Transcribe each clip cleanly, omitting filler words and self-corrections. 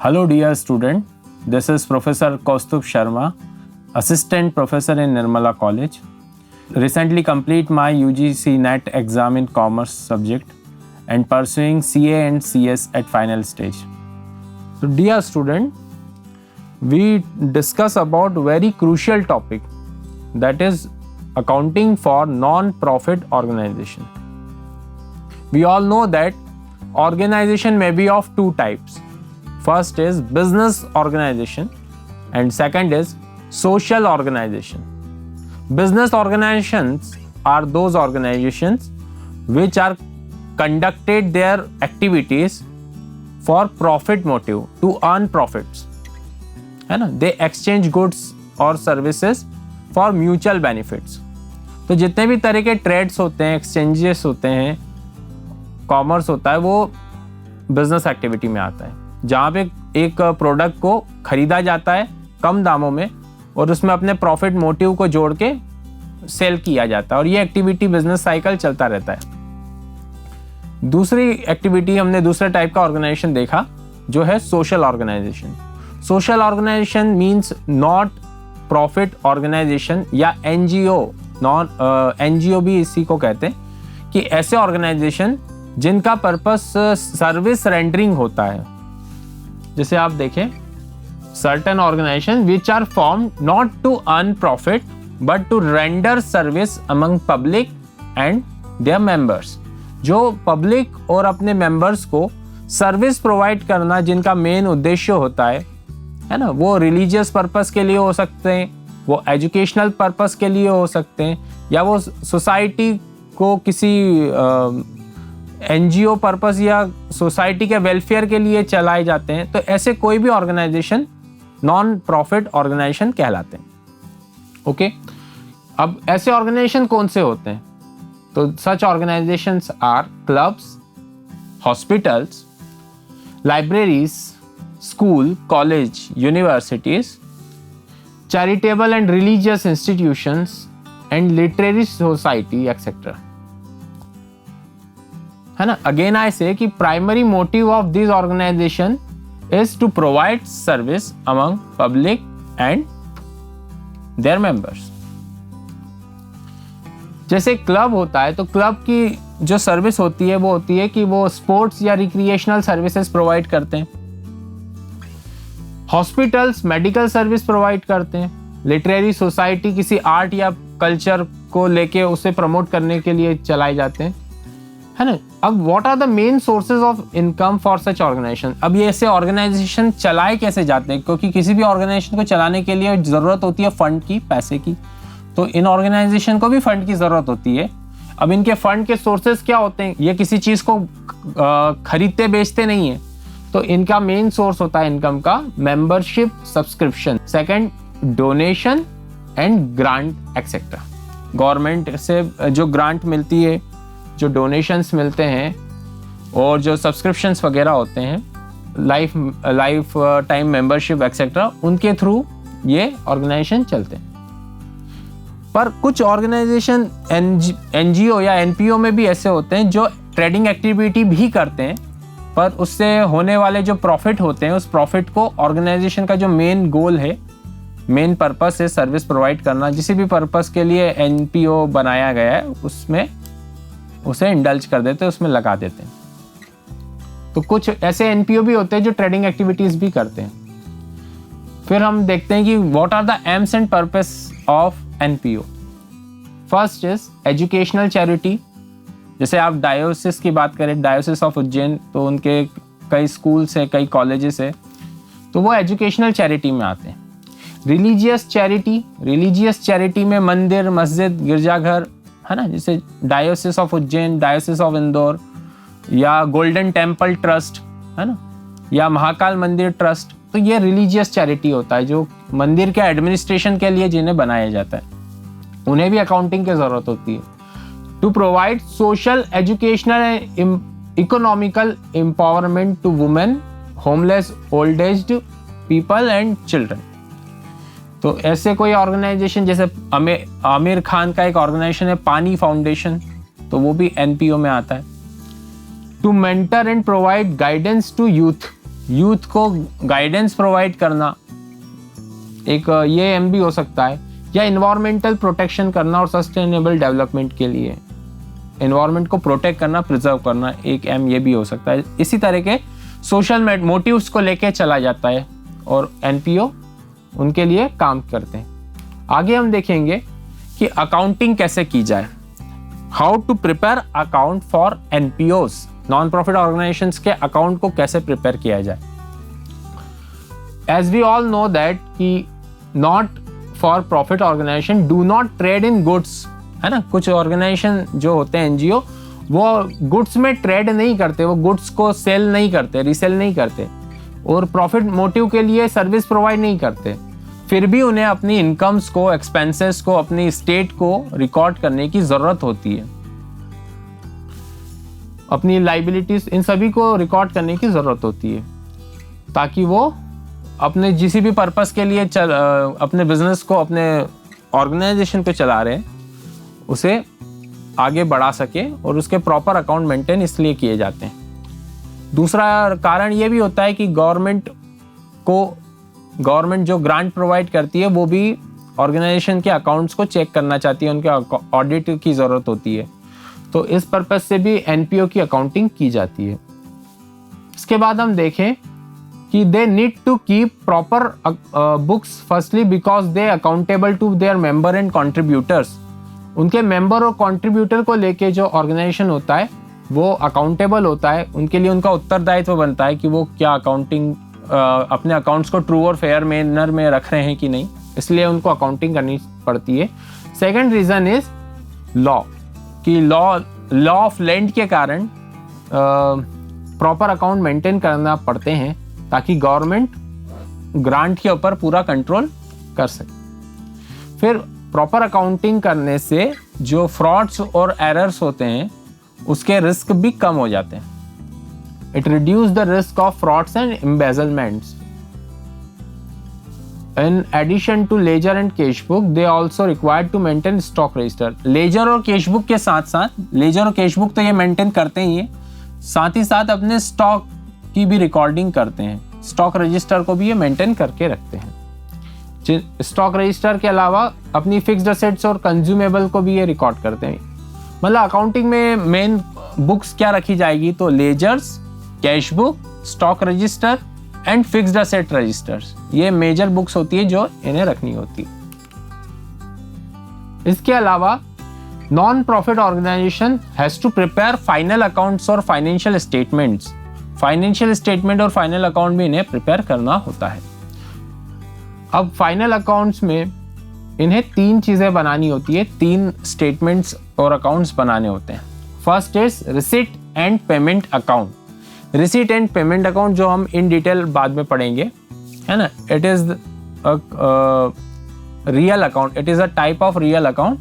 Hello dear student, this is Professor Kaustubh Sharma, Assistant Professor in Nirmala College. Recently complete my UGC NET exam in Commerce subject and pursuing CA and CS at final stage. So dear student, we discuss about very crucial topic, that is accounting for non-profit organization. We all know that organization may be of two types. First is business organization and second is social organization. Business organizations are those organizations which are conducted their activities for profit motive, to earn profits. है ना, they exchange goods और services for mutual benefits. तो जितने भी तरह के trades होते हैं, एक्सचेंजेस होते हैं, कॉमर्स होता है, वो बिजनेस एक्टिविटी में आता है, जहाँ पे एक प्रोडक्ट को खरीदा जाता है कम दामों में और उसमें अपने प्रॉफिट मोटिव को जोड़ के सेल किया जाता है, और ये एक्टिविटी बिजनेस साइकिल चलता रहता है. दूसरी एक्टिविटी हमने दूसरे टाइप का ऑर्गेनाइजेशन देखा जो है social organisation. Social organisation means not profit organisation या एनजीओ. एनजीओ भी इसी को कहते हैं कि ऐसे ऑर्गेनाइजेशन जिनका पर्पस सर्विस रेंडरिंग होता है. जैसे आप देखें, certain organisation which are form not to earn profit but to render service among public and their members. जो पब्लिक और अपने मेंबर्स को सर्विस प्रोवाइड करना जिनका मेन उद्देश्य होता है ना, वो रिलीजियस पर्पस के लिए हो सकते हैं, वो एजुकेशनल पर्पस के लिए हो सकते हैं, या वो सोसाइटी को किसी एनजीओ पर्पस या सोसाइटी के वेलफेयर के लिए चलाए जाते हैं. तो ऐसे कोई भी ऑर्गेनाइजेशन नॉन प्रॉफिट ऑर्गेनाइजेशन कहलाते हैं. ओके, अब ऐसे ऑर्गेनाइजेशन कौन से होते हैं? तो such organisations are clubs, hospitals, libraries, school, college, universities, charitable and religious institutions and literary society etcetera. है ना, अगेन आई से कि primary motive of this organisation is to provide service among public and their members. जैसे club होता है, तो club की जो service होती है वो होती है कि वो स्पोर्ट्स या रिक्रिएशनल सर्विसेज प्रोवाइड करते हैं. हॉस्पिटल्स मेडिकल सर्विस प्रोवाइड करते हैं. लिटरेरी सोसाइटी किसी आर्ट या कल्चर को लेके उसे प्रमोट करने के लिए चलाए जाते हैं, है ना. अब what are the main sources of income for such organisation? अब ये ऐसे ऑर्गेनाइजेशन चलाए कैसे जाते हैं? क्योंकि किसी भी ऑर्गेनाइजेशन को चलाने के लिए जरूरत होती है फंड की, पैसे की. तो इन ऑर्गेनाइजेशन को भी फंड की जरूरत होती है. अब इनके फंड के सोर्सेज क्या होते हैं? ये किसी चीज को खरीदते बेचते नहीं है, तो इनका मेन सोर्स होता है इनकम का membership, subscription, second donation and grant etcetera. Government से जो ग्रांट मिलती है, जो डोनेशंस मिलते हैं और जो सब्सक्रिप्शंस वगैरह होते हैं, लाइफ टाइम मेंबरशिप एक्सेट्रा, उनके थ्रू ये ऑर्गेनाइजेशन चलते हैं. पर कुछ ऑर्गेनाइजेशन एनजीओ या एनपीओ में भी ऐसे होते हैं जो ट्रेडिंग एक्टिविटी भी करते हैं, पर उससे होने वाले जो प्रॉफिट होते हैं, उस प्रॉफिट को ऑर्गेनाइजेशन का जो मेन गोल है, मेन पर्पस है सर्विस प्रोवाइड करना, जिस भी पर्पस के लिए एनपीओ बनाया गया है उसमें उसे इंडल्ज कर देते हैं, उसमें लगा देते हैं. तो कुछ ऐसे एनपीओ भी होते हैं जो ट्रेडिंग एक्टिविटीज भी करते हैं. फिर हम देखते हैं कि what are the aims and purpose of NPO. First is educational charity. जैसे आप डायोसिस की बात करें, डायोसिस ऑफ उज्जैन, तो उनके कई स्कूल्स है, कई कॉलेजेस है, तो वो एजुकेशनल चैरिटी में आते हैं. रिलीजियस चैरिटी, रिलीजियस चैरिटी में मंदिर, मस्जिद, गिरजाघर, है ना, जैसे डायोसिस ऑफ उज्जैन, डायोसिस ऑफ इंदौर, या गोल्डन टेम्पल ट्रस्ट, है ना, या महाकाल मंदिर ट्रस्ट. तो ये रिलीजियस चैरिटी होता है जो मंदिर के एडमिनिस्ट्रेशन के लिए जिन्हें बनाया जाता है. उन्हें भी अकाउंटिंग की जरूरत होती है to provide social, educational and economical empowerment to women, homeless, old aged people and children. तो ऐसे कोई ऑर्गेनाइजेशन, जैसे आमिर खान का एक ऑर्गेनाइजेशन है पानी फाउंडेशन, तो वो भी एनपीओ में आता है. To mentor and provide guidance to youth. Youth को गाइडेंस प्रोवाइड करना, एक ये एम भी हो सकता है, या इन्वायरमेंटल प्रोटेक्शन करना और सस्टेनेबल डेवलपमेंट के लिए इन्वायरमेंट को प्रोटेक्ट करना, प्रिजर्व करना, एक एम ये भी हो सकता है। इसी तरह के सोशल मोटिव्स को लेके चला जाता है और एनपीओ उनके लिए काम करते हैं। आगे हम देखेंगे कि अकाउंटिंग कैसे की जाए, how to prepare account for NPOs, non profit organisations के अकाउंट को कैसे प्रिपेयर किया जाए। As we all know that कि not for profit organisation do not trade in goods, है ना। कुछ ऑर्गेनाइजेशन जो होते हैं एनजीओ, वो गुड्स में ट्रेड नहीं करते, वो गुड्स को सेल नहीं करते, रीसेल नहीं करते और प्रॉफिट मोटिव के लिए सर्विस प्रोवाइड नहीं करते। फिर भी उन्हें अपनी इनकम्स को, एक्सपेंसेस को, अपनी स्टेट को रिकॉर्ड करने की जरूरत होती है, अपनी लाइबिलिटीज, इन सभी को रिकॉर्ड करने की जरूरत होती है, ताकि वो अपने जिस भी पर्पस के लिए अपने बिजनेस को, अपने ऑर्गेनाइजेशन को चला रहे हैं, उसे आगे बढ़ा सके और उसके प्रॉपर अकाउंट मेंटेन इसलिए किए जाते हैं। दूसरा कारण ये भी होता है कि गवर्नमेंट जो ग्रांट प्रोवाइड करती है वो भी ऑर्गेनाइजेशन के अकाउंट्स को चेक करना चाहती है, उनके ऑडिट की ज़रूरत होती है, तो इस पर्पस से भी एनपीओ की अकाउंटिंग की जाती है। इसके बाद हम देखें कि they need to keep proper books, firstly because they accountable to their member and contributors. उनके मेंबर और कॉन्ट्रीब्यूटर को लेके जो ऑर्गेनाइजेशन होता है वो अकाउंटेबल होता है, उनके लिए उनका उत्तरदायित्व बनता है कि वो क्या अकाउंटिंग अपने अकाउंट्स को ट्रू और फेयर मैनर में रख रहे हैं कि नहीं, इसलिए उनको अकाउंटिंग करनी पड़ती है। सेकंड रीज़न इज लॉ, कि लॉ ऑफ लैंड के कारण प्रॉपर अकाउंट मेंटेन करना पड़ते हैं ताकि गवर्नमेंट ग्रांट के ऊपर पूरा कंट्रोल कर सके। फिर प्रॉपर अकाउंटिंग करने से जो फ्रॉड्स और एरर्स होते हैं उसके रिस्क भी कम हो जाते हैं। It reduce the risk of frauds and embezzlements. In addition to ledger and cash book, they also required to maintain stock register. Ledger और कैश बुक के साथ साथ, लेजर और कैश बुक तो ये मेंटेन करते ही हैं, साथ ही साथ अपने स्टॉक की भी रिकॉर्डिंग करते हैं, स्टॉक रजिस्टर को भी ये मेंटेन करके रखते हैं। स्टॉक रजिस्टर के अलावा अपनी फिक्स्ड असेट्स और कंज्यूमेबल को भी ये रिकॉर्ड करते हैं। मतलब अकाउंटिंग में मेन बुक्स क्या रखी जाएगी, तो ledgers, cash book, stock register and fixed asset registers, ये मेजर बुक्स होती है जो इन्हें रखनी होती है। इसके अलावा non profit organisation has to prepare final accounts और फाइनेंशियल स्टेटमेंट्स। फाइनेंशियल स्टेटमेंट और फाइनल अकाउंट भी इन्हें प्रिपेयर करना होता है। अब फाइनल अकाउंट्स में इन्हें 3 चीजें बनानी होती है, 3 स्टेटमेंट्स और अकाउंट्स बनाने होते हैं। First is receipt and payment account. Receipt and payment account जो हम इन डिटेल बाद में पढ़ेंगे, है ना। It is real account, it is a type of real account,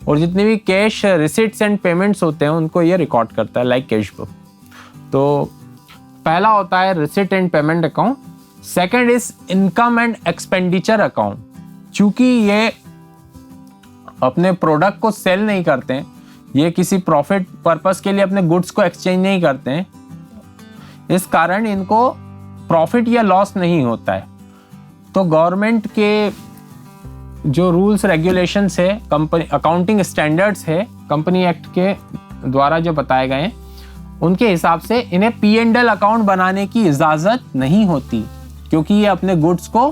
और जितने भी कैश रिसीट्स एंड पेमेंट्स होते हैं उनको ये रिकॉर्ड करता है, लाइक कैश बुक। तो पहला होता है receipt and payment account. Second is income and expenditure account. चूंकि ये अपने प्रोडक्ट को सेल नहीं करते हैं, ये किसी प्रॉफिट पर्पस के लिए अपने गुड्स को एक्सचेंज नहीं करते हैं, इस कारण इनको प्रॉफिट या लॉस नहीं होता है। तो गवर्नमेंट के जो रूल्स रेगुलेशंस है, कंपनी अकाउंटिंग स्टैंडर्ड्स है, कंपनी एक्ट के द्वारा जो बताए गए हैं, उनके हिसाब से इन्हें P&L अकाउंट बनाने की इजाज़त नहीं होती, क्योंकि ये अपने गुड्स को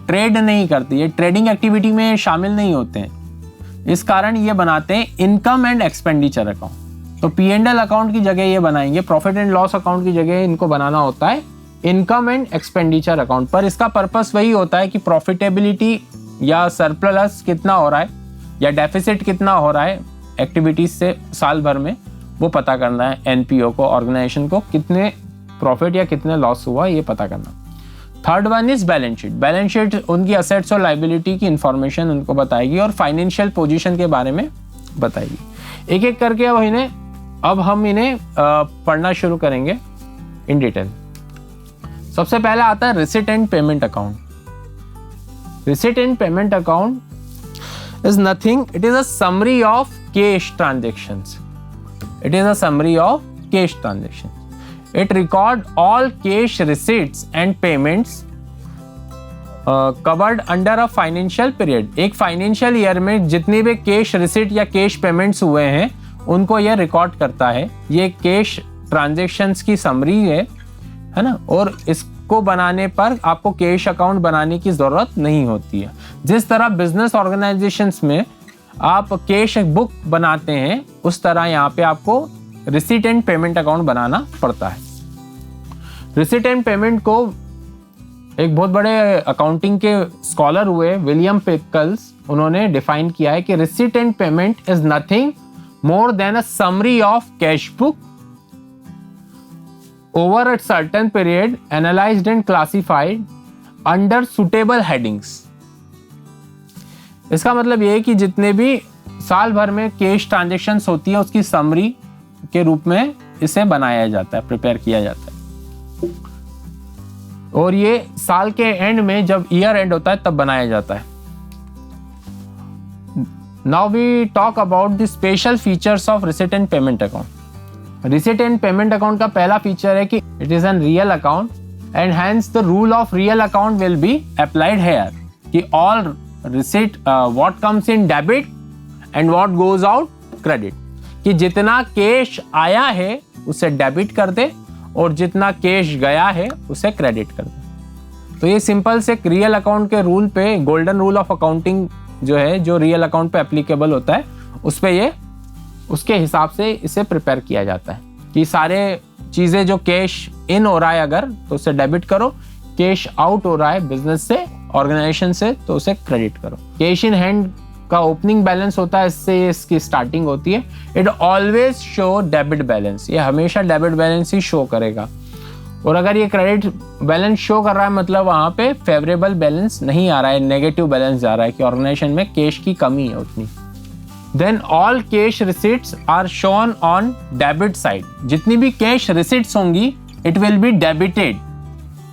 ट्रेड नहीं करती, ये ट्रेडिंग एक्टिविटी में शामिल नहीं होते हैं। इस कारण ये बनाते हैं इनकम एंड एक्सपेंडिचर अकाउंट। तो P&L अकाउंट की जगह ये बनाएंगे, प्रॉफिट एंड लॉस अकाउंट की जगह इनको बनाना होता है इनकम एंड एक्सपेंडिचर अकाउंट। पर इसका पर्पस वही होता है कि प्रॉफिटेबिलिटी या सरप्लस कितना हो रहा है या डेफिसिट कितना हो रहा है एक्टिविटीज से साल भर में, वो पता करना है एनपीओ को, ऑर्गेनाइजेशन को कितने प्रॉफिट या कितने लॉस हुआ ये पता करना। Third one is balance sheet. Balance sheet उनकी असेट्स और लाइबिलिटी की इंफॉर्मेशन उनको बताएगी और फाइनेंशियल पोजीशन के बारे में बताएगी। एक एक करके अब हम इन्हें पढ़ना शुरू करेंगे इन डिटेल। सबसे पहला आता है receipt and payment account. Receipt and payment account is nothing, it is a summary of cash transactions. It is a summary of cash transactions. It record all cash receipts and payments covered under a financial period. एक financial year में जितनी भी cash receipt या cash payments हुए हैं उनको यह record करता है। ये कैश ट्रांजैक्शंस की समरी है ना, और इसको बनाने पर आपको कैश अकाउंट बनाने की ज़रूरत नहीं होती है। जिस तरह बिजनेस ऑर्गेनाइजेशंस में आप कैश बुक बनाते हैं, उस तरह यहाँ पे आपको रिसीट एंड पेमेंट अकाउंट बनाना पड़ता है। रिसीट एंड पेमेंट को एक बहुत बड़े अकाउंटिंग के स्कॉलर हुए विलियम पिकल्स, उन्होंने डिफाइन किया है कि receipt and payment is nothing more than a summary of cash book over a certain period, analyzed and classified under suitable headings. इसका मतलब ये है कि जितने भी साल भर में कैश ट्रांजैक्शंस होती है उसकी समरी के रूप में इसे बनाया जाता है, प्रिपेयर किया जाता है, और ये साल के एंड में जब ईयर एंड होता है तब बनाया जाता है। Now we talk about the special features of receipt and payment account. Receipt and payment account का पहला फीचर है कि it is an real account and hence the rule of real account will be applied here कि all receipt what comes in debit and what goes out credit, कि जितना cash आया है उसे डेबिट कर दे और जितना कैश गया है उसे क्रेडिट कर दे। तो ये सिंपल से रियल अकाउंट के रूल पे, गोल्डन रूल ऑफ अकाउंटिंग जो है, जो रियल अकाउंट पे एप्लीकेबल होता है, उस पे ये उसके हिसाब से इसे प्रिपेयर किया जाता है कि सारे चीज़ें जो कैश इन हो रहा है अगर तो उसे डेबिट करो, कैश आउट हो रहा है बिजनेस से, ऑर्गेनाइजेशन से, तो उसे क्रेडिट करो। कैश इन हैंड का ओपनिंग बैलेंस होता है, इससे इसकी स्टार्टिंग होती है। It always show debit balance, ये हमेशा डेबिट बैलेंस ही शो करेगा। और अगर ये क्रेडिट बैलेंस शो कर रहा है मतलब वहाँ पे फेवरेबल बैलेंस नहीं आ रहा है, नेगेटिव बैलेंस जा रहा है कि ऑर्गेनाइजेशन में कैश की कमी है उतनी। Then all cash receipts are shown on debit side. जितनी भी कैश रिसिट्स होंगी it will be debited.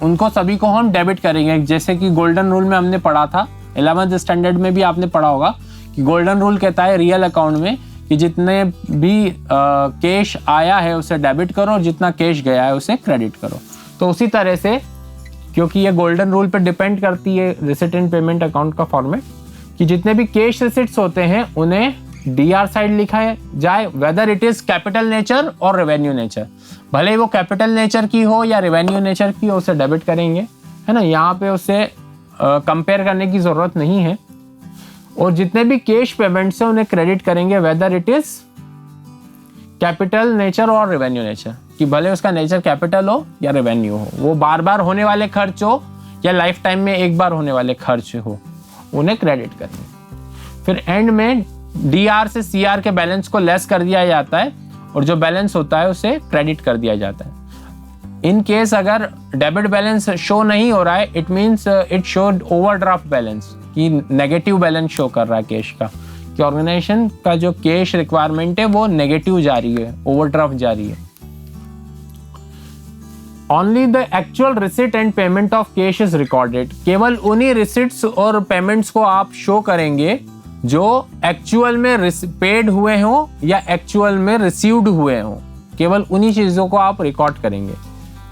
उनको सभी को हम डेबिट करेंगे। जैसे कि गोल्डन रूल में हमने पढ़ा था, 11th स्टैंडर्ड में भी आपने पढ़ा होगा कि गोल्डन रूल कहता है रियल अकाउंट में कि जितने भी कैश आया है उसे डेबिट करो और जितना कैश गया है उसे क्रेडिट करो। तो उसी तरह से, क्योंकि ये गोल्डन रूल पे डिपेंड करती है रिसिट एंड पेमेंट अकाउंट का फॉर्मेट, कि जितने भी कैश रिसिट्स होते हैं उन्हें डीआर साइड लिखा जाए, whether it is capital nature और रेवेन्यू नेचर। भले वो कैपिटल नेचर की हो या रेवेन्यू नेचर की हो, उसे डेबिट करेंगे, है ना। यहाँ पे उसे कंपेयर करने की जरूरत नहीं है। और जितने भी कैश पेमेंट्स हैं उन्हें क्रेडिट करेंगे, whether it is capital nature और रेवेन्यू नेचर, कि भले उसका नेचर कैपिटल हो या रेवेन्यू हो, वो बार बार होने वाले खर्च हो या लाइफ टाइम में एक बार होने वाले खर्च हो, उन्हें क्रेडिट करेंगे। फिर एंड में डीआर से सीआर के बैलेंस को लेस कर दिया जाता है और जो बैलेंस होता है उसे क्रेडिट कर दिया जाता है। इन केस अगर डेबिट बैलेंस शो नहीं हो रहा है, it means it showed overdraft balance, कि नेगेटिव बैलेंस शो कर रहा है कैश का, कि ऑर्गेनाइजेशन का जो कैश रिक्वायरमेंट है वो नेगेटिव जा रही है, ओवरड्राफ्ट जा रही है। Only the actual receipt and payment of cash is recorded. केवल उन्हीं रिसिट्स और पेमेंट्स को आप शो करेंगे जो एक्चुअल में पेड हुए हों या एक्चुअल में रिसीव्ड हुए हों, केवल उन्हीं चीज़ों को आप रिकॉर्ड करेंगे,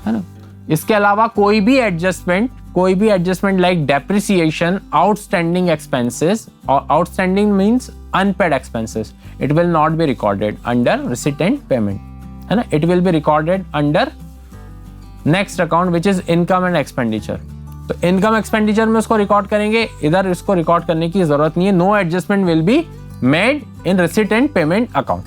है ना। इसके अलावा कोई भी adjustment like depreciation, outstanding expenses, और outstanding means unpaid expenses, it will not be recorded under receipt and payment, है ना। It will be recorded under next account which is income and expenditure. तो इनकम एक्सपेंडिचर में उसको record करेंगे, इधर इसको record करने की जरूरत नहीं है। No adjustment will be made in receipt and payment account.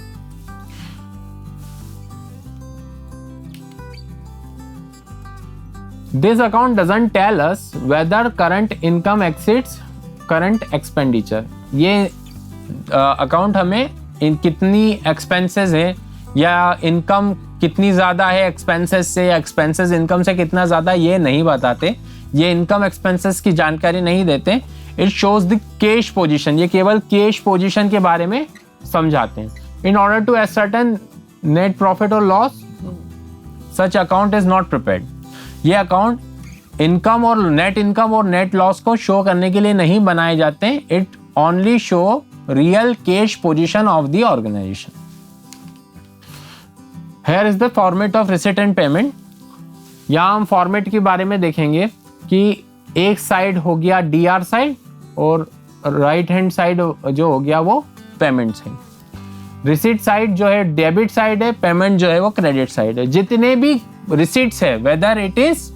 This account doesn't tell us whether current income exceeds current expenditure. ये अकाउंट हमें कितनी एक्सपेंसेस है या इनकम कितनी ज्यादा है एक्सपेंसेस से, या एक्सपेंसेस इनकम से कितना ज्यादा, ये नहीं बताते। ये इनकम एक्सपेंसेस की जानकारी नहीं देते। It shows the cash position, ये केवल कैश पोजीशन के बारे में समझाते हैं। In order to ascertain net profit और loss, such account is not prepared. ये अकाउंट इनकम और नेट लॉस को शो करने के लिए नहीं बनाए जाते हैं। It only show real cash position of the organisation. Here is the format of receipt and payment. यहाँ हम फॉर्मेट के बारे में देखेंगे कि एक साइड हो गया DR साइड और राइट हैंड साइड जो हो गया वो पेमेंट साइड। रिसिट साइड जो है डेबिट साइड है, पेमेंट जो है वो क्रेडिट साइड है। जितने भी रिसिट्स है, whether it is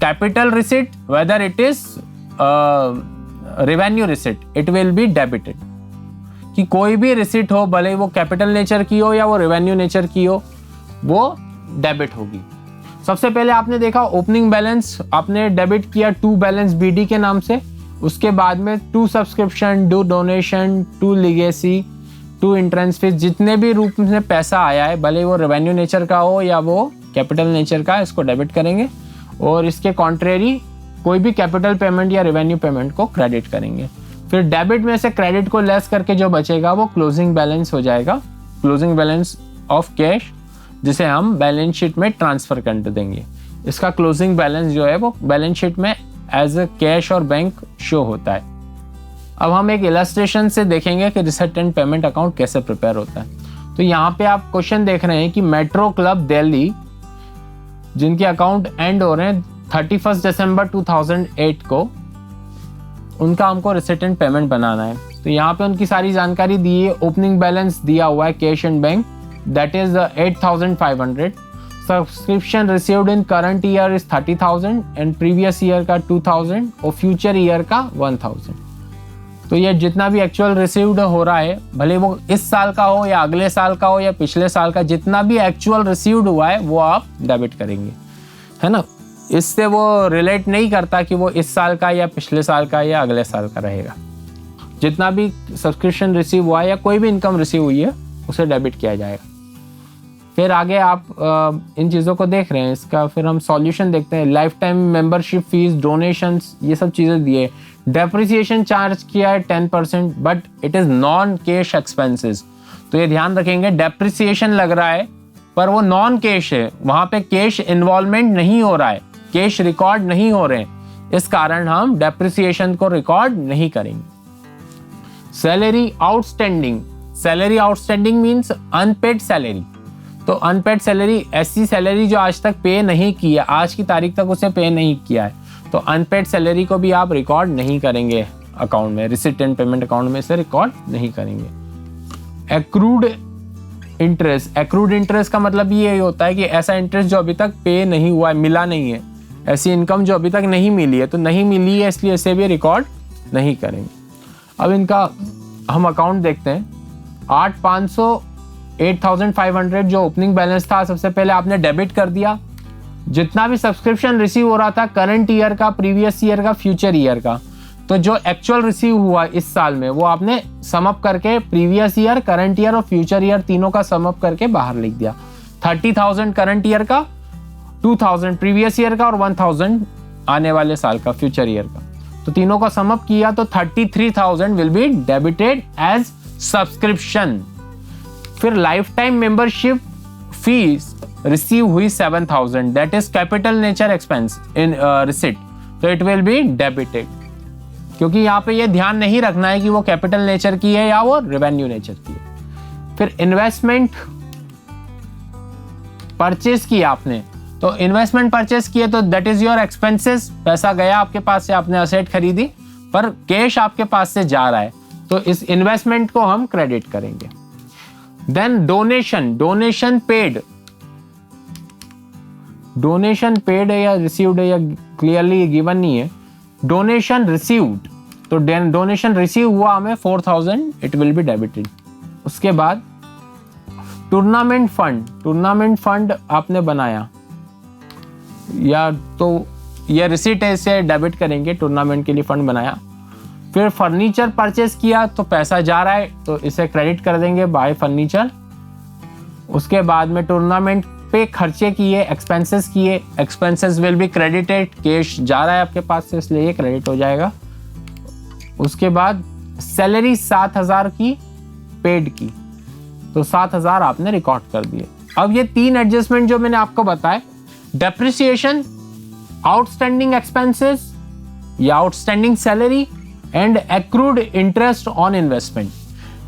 capital receipt, whether it is revenue receipt, it will be debited. कि कोई भी रिसिट हो, भले वो कैपिटल नेचर की हो या वो रेवेन्यू नेचर की हो, वो डेबिट होगी। सबसे पहले आपने देखा ओपनिंग बैलेंस आपने डेबिट किया टू बैलेंस BD के नाम से, उसके बाद में to subscription, to donation, to legacy, to entrance fees, जितने भी रूप में पैसा आया है, भले वो रेवेन्यू नेचर का हो या वो कैपिटल नेचर का, इसको डेबिट करेंगे। और इसके कॉन्ट्रेरी कोई भी कैपिटल पेमेंट या रेवेन्यू पेमेंट को क्रेडिट करेंगे। फिर डेबिट में से क्रेडिट को लेस करके जो बचेगा वो क्लोजिंग बैलेंस हो जाएगा, क्लोजिंग बैलेंस ऑफ कैश, जिसे हम बैलेंस शीट में ट्रांसफर कर देंगे। इसका क्लोजिंग बैलेंस जो है वो बैलेंस शीट में एज अ कैश और बैंक शो होता है। अब हम एक इलस्ट्रेशन से देखेंगे कि रिसिट एंड पेमेंट अकाउंट कैसे प्रिपेयर होता है। तो यहाँ पे आप क्वेश्चन देख रहे हैं कि मेट्रो क्लब दिल्ली, जिनके अकाउंट एंड हो रहे हैं 31 दिसंबर 2008 को, उनका हमको रिसिट एंड पेमेंट बनाना है। तो यहाँ पे उनकी सारी जानकारी दी है। ओपनिंग बैलेंस दिया हुआ है cash and bank, that is 8,500। Subscription received in current year is 30,000 and previous year का 2,000 और फ्यूचर ईयर का 1,000। तो ये जितना भी एक्चुअल रिसीव्ड हो रहा है, भले वो इस साल का हो या अगले साल का हो या पिछले साल का, जितना भी एक्चुअल रिसीव्ड हुआ है वो आप डेबिट करेंगे, है ना। इससे वो रिलेट नहीं करता कि वो इस साल का या पिछले साल का या अगले साल का रहेगा। जितना भी सब्सक्रिप्शन रिसीव हुआ है या कोई भी इनकम रिसीव हुई है उसे डेबिट किया जाएगा। फिर आगे आप इन चीज़ों को देख रहे हैं, इसका फिर हम सॉल्यूशन देखते हैं। Life time membership fees, donations, ये सब चीज़ें दिए। डेप्रिसिएशन चार्ज किया है 10%, but it is non cash expenses. तो ये ध्यान रखेंगे, डेप्रिसिएशन लग रहा है पर वो नॉन कैश है, वहाँ पे कैश इन्वॉल्वमेंट नहीं हो रहा है, कैश रिकॉर्ड नहीं हो रहे हैं, इस कारण हम डेप्रिसिएशन को रिकॉर्ड नहीं करेंगे। Salary outstanding, salary outstanding means unpaid salary. तो अनपेड सैलरी ऐसी सैलरी जो आज तक पे नहीं की है, आज की तारीख तक उसे पे नहीं किया है, तो अनपेड सैलरी को भी आप रिकॉर्ड नहीं करेंगे अकाउंट में, रिसिट एंड पेमेंट अकाउंट में से रिकॉर्ड नहीं करेंगे। एक्रूड इंटरेस्ट, एक्रूड इंटरेस्ट का मतलब ये होता है कि ऐसा इंटरेस्ट जो अभी तक पे नहीं हुआ है, मिला नहीं है, ऐसी इनकम जो अभी तक नहीं मिली है, तो नहीं मिली है इसलिए इसे भी रिकॉर्ड नहीं करेंगे। अब इनका हम अकाउंट देखते हैं। 8,500 जो ओपनिंग बैलेंस था, सबसे पहले आपने डेबिट कर दिया। जितना भी सब्सक्रिप्शन रिसीव हो रहा था करंट ईयर का, प्रीवियस ईयर का, फ्यूचर ईयर का, तो जो एक्चुअल रिसीव हुआ इस साल में वो आपने सम अप करके प्रीवियस ईयर, करंट ईयर और फ्यूचर ईयर तीनों का सम अप करके बाहर लिख दिया। 30,000 करंट ईयर का, 2,000 प्रीवियस ईयर का और 1,000 आने वाले साल का, फ्यूचर ईयर का। तो तीनों का सम अप किया तो 33,000 will be debited as subscription. फिर life time membership fees receive हुई 7,000, that is capital nature expense in receipt, तो इट विल बी डेबिटेड। क्योंकि यहाँ पे ये ध्यान नहीं रखना है कि वो कैपिटल नेचर की है या वो रेवेन्यू नेचर की है। फिर इन्वेस्टमेंट परचेज किया आपने, तो इन्वेस्टमेंट परचेज किए तो दैट इज योर एक्सपेंसेस, पैसा गया आपके पास से, आपने असेट खरीदी पर कैश आपके पास से जा रहा है, तो इस इन्वेस्टमेंट को हम क्रेडिट करेंगे। Then donation, donation paid, donation paid है या रिसीव्ड है या क्लियरली गिवन नहीं है। डोनेशन रिसीव्ड, तो डोनेशन रिसीव हुआ हमें 4,000, इट विल बी डेबिटेड। उसके बाद टूर्नामेंट फंड, टूर्नामेंट फंड आपने बनाया या तो ये रिसीट है, इसे डेबिट करेंगे, टूर्नामेंट के लिए फंड बनाया। फिर फर्नीचर परचेस किया तो पैसा जा रहा है तो इसे क्रेडिट कर देंगे, बाय फर्नीचर। उसके बाद में टूर्नामेंट पे खर्चे किए, एक्सपेंसेस किए, expenses will be credited, cash जा रहा है आपके पास से इसलिए ये क्रेडिट हो जाएगा। उसके बाद सैलरी 7,000 की पेड की, तो 7,000 आपने रिकॉर्ड कर दिए। अब ये 3 एडजस्टमेंट जो मैंने आपको बताए, डेप्रिसिएशन, आउटस्टैंडिंग एक्सपेंसेस या outstanding salary and accrued interest on investment,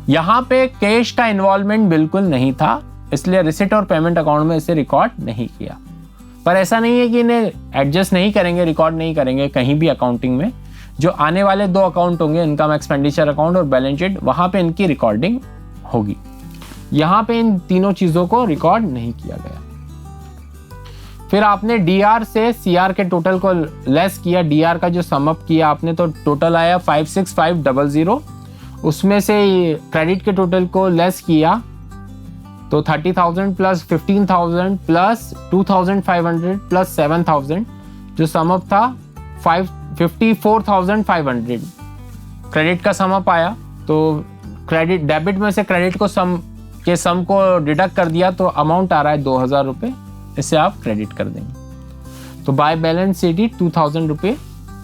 यहाँ पे कैश का इन्वॉल्वमेंट बिल्कुल नहीं था, इसलिए रिसिट और पेमेंट अकाउंट में इसे रिकॉर्ड नहीं किया। पर ऐसा नहीं है कि इन्हें एडजस्ट नहीं करेंगे, रिकॉर्ड नहीं करेंगे कहीं भी अकाउंटिंग में। जो आने वाले 2 अकाउंट होंगे, इनकम एक्सपेंडिचर अकाउंट और बैलेंस शीट, वहां पे इनकी रिकॉर्डिंग होगी। यहाँ पे इन तीनों चीजों को रिकॉर्ड नहीं किया गया। फिर आपने डीआर से सीआर के टोटल को लेस किया, डीआर का जो सम अप किया आपने, तो टोटल आया 56500। उसमें से क्रेडिट के टोटल को लेस किया तो 30,000 प्लस 15,000 प्लस 2,500 प्लस 7,000, जो सम अप था 54,500 क्रेडिट का सम अप आया। तो क्रेडिट डेबिट में से क्रेडिट को सम को डिडक्ट कर दिया तो अमाउंट आ रहा है 2,000 रुपये, इसे आप क्रेडिट कर देंगे। तो बाय बैलेंस शीट 2,000 रुपये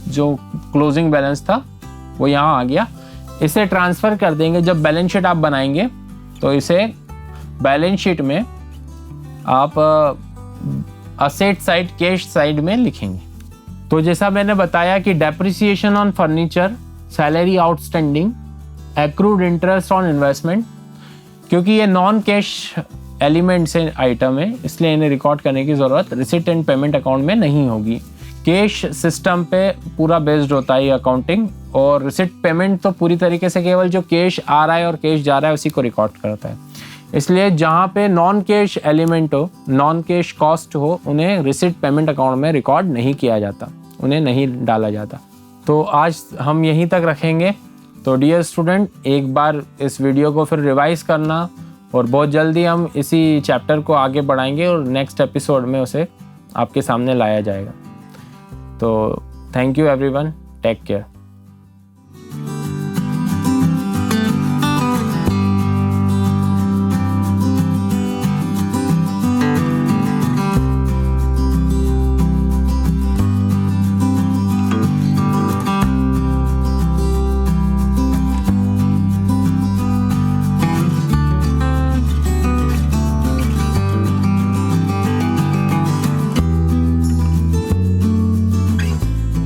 जो क्लोजिंग बैलेंस था वो यहाँ आ गया। इसे ट्रांसफ़र कर देंगे। जब बैलेंस शीट आप बनाएंगे तो इसे बैलेंस शीट में आप असेट साइड, कैश साइड में लिखेंगे। तो जैसा मैंने बताया कि depreciation on furniture, salary outstanding, accrued interest on investment, क्योंकि ये नॉन कैश एलिमेंट से आइटम है इसलिए इन्हें रिकॉर्ड करने की ज़रूरत रिसिट एंड पेमेंट अकाउंट में नहीं होगी। कैश सिस्टम पे पूरा बेस्ड होता है ये अकाउंटिंग, और रिसिट पेमेंट तो पूरी तरीके से केवल जो कैश आ रहा है और कैश जा रहा है उसी को रिकॉर्ड करता है। इसलिए जहाँ पे नॉन कैश एलिमेंट हो, नॉन कैश कॉस्ट हो, उन्हें रिसिट पेमेंट अकाउंट में रिकॉर्ड नहीं किया जाता, उन्हें नहीं डाला जाता। तो आज हम यहीं तक रखेंगे। तो डियर स्टूडेंट, एक बार इस वीडियो को फिर रिवाइज करना, और बहुत जल्दी हम इसी चैप्टर को आगे बढ़ाएंगे और नेक्स्ट एपिसोड में उसे आपके सामने लाया जाएगा। तो thank you everyone, take care.